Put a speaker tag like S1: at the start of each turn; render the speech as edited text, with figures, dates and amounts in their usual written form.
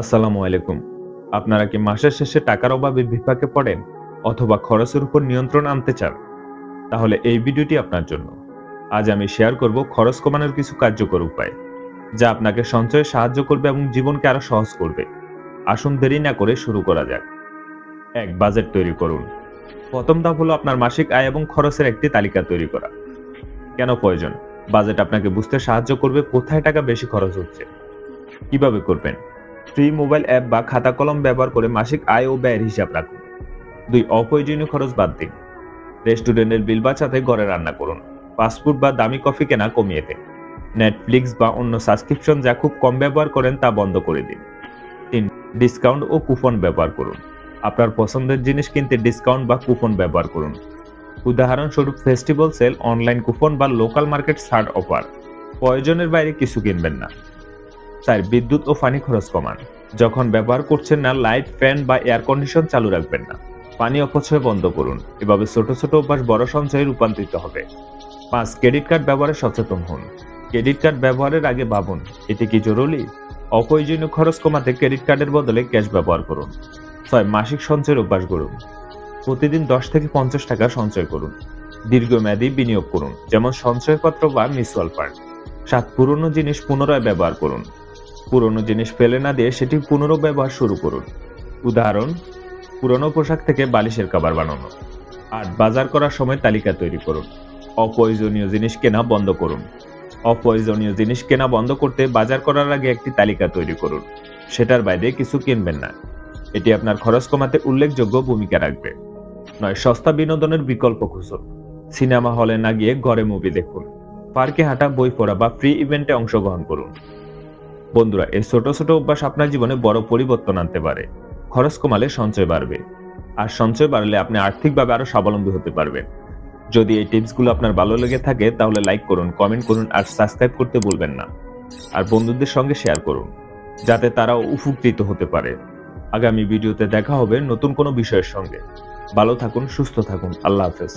S1: আসসালামু আলাইকুম। আপনারা কি মাসের শেষে টাকার অভাবে বিপাকে পড়েন অথবা খরচের উপর নিয়ন্ত্রণ আনতে চান? তাহলে এই ভিডিওটি আপনার জন্য। আজ আমি শেয়ার করব খরচ কমানোর কিছু কার্যকর উপায়, যা আপনাকে সঞ্চয়ে সাহায্য করবে এবং জীবনকে আরো সহজ করবে। আসুন দেরি না করে শুরু করা যাক। ১. বাজেট তৈরি করুন। প্রথম ধাপ হলো আপনার মাসিক আয় এবং খরচের একটি তালিকা তৈরি করা। কেন প্রয়োজন? বাজেট আপনাকে বুঝতে সাহায্য করবে কোথায় টাকা বেশি খরচ হচ্ছে। কিভাবে করবেন? ফ্রি মোবাইল অ্যাপ বা খাতা কলম ব্যবহার করে মাসিক আয় ও ব্যয়ের হিসাব রাখুন। ২. অপ্রয়োজনীয় খরচ বাদ দিন। রেস্টুরেন্টের বিল বাঁচাতে ঘরে রান্না করুন। ফাস্টফুড বা দামি কফি কেনা কমিয়ে দিন। নেটফ্লিক্স বা অন্য সাবস্ক্রিপশন যা খুব কম ব্যবহার করেন তা বন্ধ করে দিন। ৩. ডিসকাউন্ট ও কুপন ব্যবহার করুন। আপনার পছন্দের জিনিস কিনতে ডিসকাউন্ট বা কুপন ব্যবহার করুন। উদাহরণস্বরূপ ফেস্টিভ্যাল সেল, অনলাইন কুপন বা লোকাল মার্কেট ছাড় অফার। প্রয়োজনের বাইরে কিছু কিনবেন না। ৪. বিদ্যুৎ ও পানি খরচ কমান। যখন ব্যবহার করছেন না, লাইট, ফ্যান বা এয়ার কন্ডিশন চালু রাখবেন না। পানি অপচয় বন্ধ করুন। এভাবে ছোট ছোট অভ্যাস বড় সঞ্চয়ে রূপান্তরিত হবে। ৫. ক্রেডিট কার্ড ব্যবহারে সচেতন হন। ক্রেডিট কার্ড ব্যবহারের আগে ভাবুন, এটি কি জরুরি? অপ্রয়োজনীয় খরচ কমাতে ক্রেডিট কার্ডের বদলে ক্যাশ ব্যবহার করুন। ৬. মাসিক সঞ্চয়ের অভ্যাস গড়ুন। প্রতিদিন ১০ থেকে ৫০ টাকা সঞ্চয় করুন। দীর্ঘমেয়াদী বিনিয়োগ করুন, যেমন সঞ্চয়পত্র বা মিউচুয়াল ফান্ড। ৭. পুরনো জিনিস পুনরায় ব্যবহার করুন। পুরনো জিনিস ফেলে না দিয়ে সেটি পুনর্ব্যবহার শুরু করুন। উদাহরণ, পুরনো পোশাক থেকে বালিশের কভার বানানো। ৮. বাজার করার সময় তালিকা তৈরি করুন। অপ্রয়োজনীয় জিনিস কেনা বন্ধ করুন। অপ্রয়োজনীয় জিনিস কেনা বন্ধ করতে বাজার করার আগে একটি তালিকা তৈরি করুন। সেটার বাইরে কিছু কিনবেন না। এটি আপনার খরচ কমাতে উল্লেখযোগ্য ভূমিকা রাখবে। ৯. সস্তা বিনোদনের বিকল্প খুঁজুন। সিনেমা হলে না গিয়ে ঘরে মুভি দেখুন। পার্কে হাঁটা, বই পড়া বা ফ্রি ইভেন্টে অংশগ্রহণ করুন। বন্ধুরা, এই ছোট ছোট অভ্যাস আপনার জীবনে বড় পরিবর্তন আনতে পারে। খরচ কমালে সঞ্চয় বাড়বে, আর সঞ্চয় বাড়লে আপনি আর্থিকভাবে আরো স্বাবলম্বী হতে পারবেন। যদি এই টিপসগুলো আপনার ভালো লেগে থাকে তাহলে লাইক করুন, কমেন্ট করুন আর সাবস্ক্রাইব করতে ভুলবেন না। আর বন্ধুদের সঙ্গে শেয়ার করুন, যাতে তারাও উপকৃত হতে পারে। আগামী ভিডিওতে দেখা হবে নতুন কোনো বিষয়ের সঙ্গে। ভালো থাকুন, সুস্থ থাকুন। আল্লাহ হাফেজ।